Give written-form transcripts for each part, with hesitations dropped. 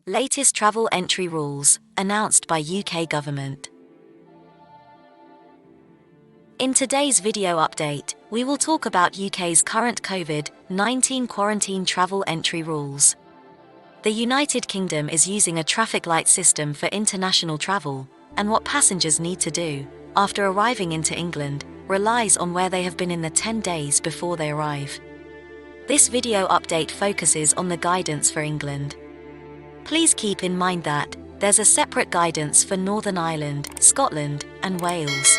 Latest travel entry rules, announced by UK government. In today's video update, we will talk about UK's current COVID-19 quarantine travel entry rules. The United Kingdom is using a traffic light system for international travel, and what passengers need to do, after arriving into England, relies on where they have been in the 10 days before they arrive. This video update focuses on the guidance for England. Please keep in mind that there's a separate guidance for Northern Ireland, Scotland, and Wales.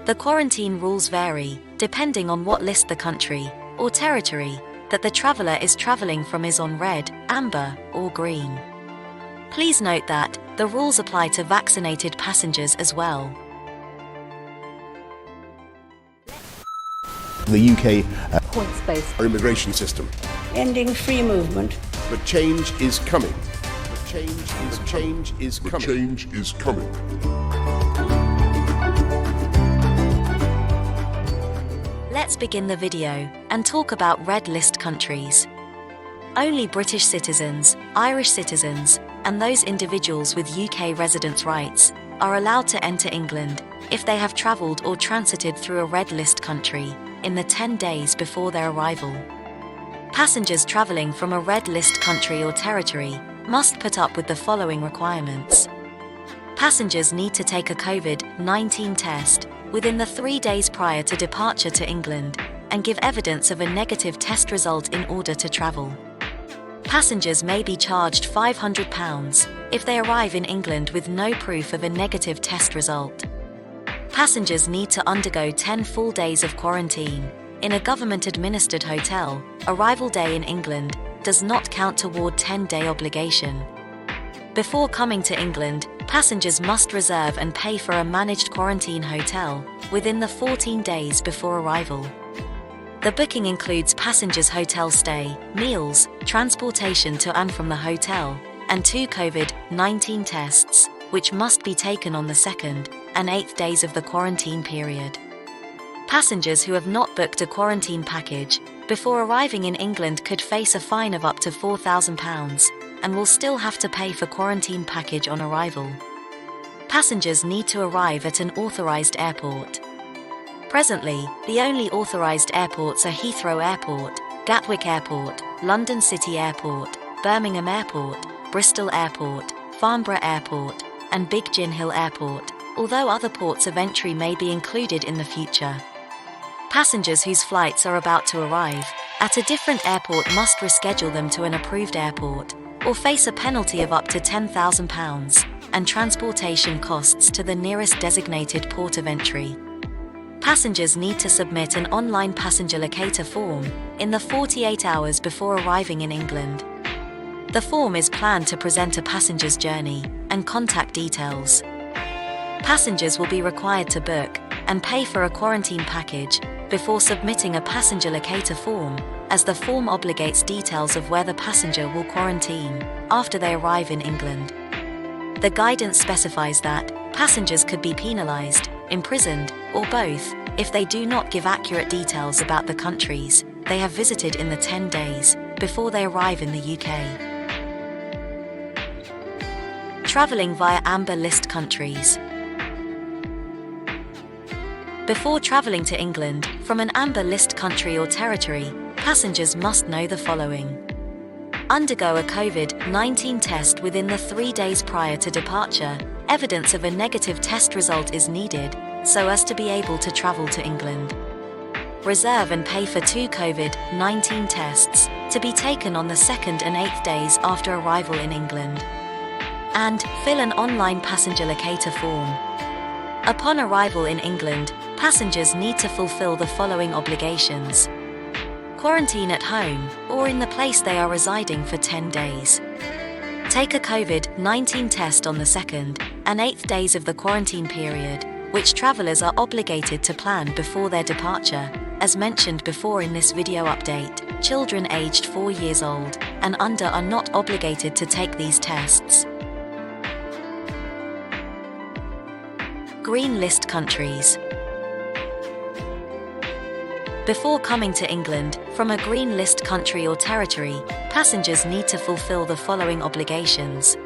The quarantine rules vary, depending on what list the country, or territory, that the traveller is travelling from is on red, amber, or green. Please note that the rules apply to vaccinated passengers as well. The UK points-based immigration system. Ending free movement. But change is coming. The change is coming. Let's begin the video and talk about red list countries. Only British citizens, Irish citizens, and those individuals with UK residence rights are allowed to enter England if they have travelled or transited through a red list country in the 10 days before their arrival. Passengers travelling from a red list country or territory must put up with the following requirements. Passengers need to take a COVID-19 test within the 3 days prior to departure to England and give evidence of a negative test result in order to travel. Passengers may be charged £500 if they arrive in England with no proof of a negative test result. Passengers need to undergo 10 full days of quarantine in a government-administered hotel. Arrival day in England does not count toward 10-day obligation. Before coming to England, passengers must reserve and pay for a managed quarantine hotel within the 14 days before arrival. The booking includes passengers' hotel stay, meals, transportation to and from the hotel, and 2 COVID-19 tests, which must be taken on the 2nd and 8th days of the quarantine period. Passengers who have not booked a quarantine package before arriving in England could face a fine of up to £4,000 and will still have to pay for quarantine package on arrival. Passengers need to arrive at an authorised airport. Presently, the only authorised airports are Heathrow Airport, Gatwick Airport, London City Airport, Birmingham Airport, Bristol Airport, Farnborough Airport, and Big Gin Hill Airport, although other ports of entry may be included in the future. Passengers whose flights are about to arrive at a different airport must reschedule them to an approved airport, or face a penalty of up to £10,000 and transportation costs to the nearest designated port of entry. Passengers need to submit an online passenger locator form in the 48 hours before arriving in England. The form is planned to present a passenger's journey and contact details. Passengers will be required to book and pay for a quarantine package before submitting a passenger locator form, as the form obligates details of where the passenger will quarantine after they arrive in England. The guidance specifies that passengers could be penalised, imprisoned, or both if they do not give accurate details about the countries they have visited in the 10 days before they arrive in the UK. Travelling via amber list countries. Before travelling to England from an amber list country or territory, passengers must know the following. Undergo a COVID-19 test within the 3 days prior to departure. Evidence of a negative test result is needed so as to be able to travel to England. Reserve and pay for 2 COVID-19 tests to be taken on the 2nd and 8th days after arrival in England. And fill an online passenger locator form. Upon arrival in England, passengers need to fulfill the following obligations. Quarantine at home or in the place they are residing for 10 days. Take a COVID-19 test on the 2nd and 8th days of the quarantine period, which travellers are obligated to plan before their departure. As mentioned before in this video update, children aged 4 years old and under are not obligated to take these tests. Green list countries. Before coming to England from a green list country or territory, passengers need to fulfill the following obligations.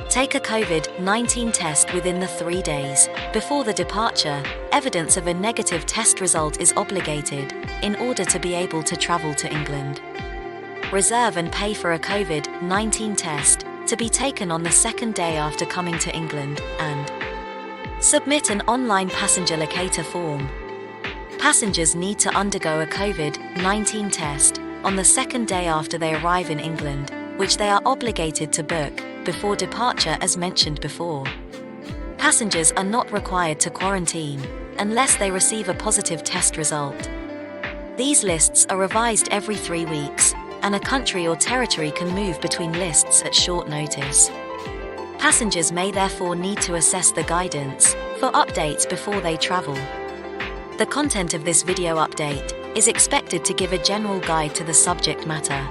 Take a COVID-19 test within the 3 days before the departure. Evidence of a negative test result is obligated in order to be able to travel to England. Reserve and pay for a COVID-19 test to be taken on the 2nd day after coming to England, and submit an online passenger locator form. Passengers need to undergo a COVID-19 test on the 2nd day after they arrive in England, which they are obligated to book before departure as mentioned before. Passengers are not required to quarantine unless they receive a positive test result. These lists are revised every 3 weeks, and a country or territory can move between lists at short notice. Passengers may therefore need to assess the guidance for updates before they travel. The content of this video update is expected to give a general guide to the subject matter.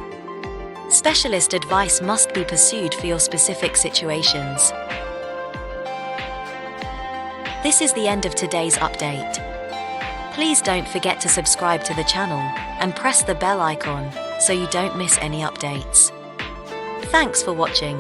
Specialist advice must be pursued for your specific situations. This is the end of today's update. Please don't forget to subscribe to the channel and press the bell icon so you don't miss any updates. Thanks for watching.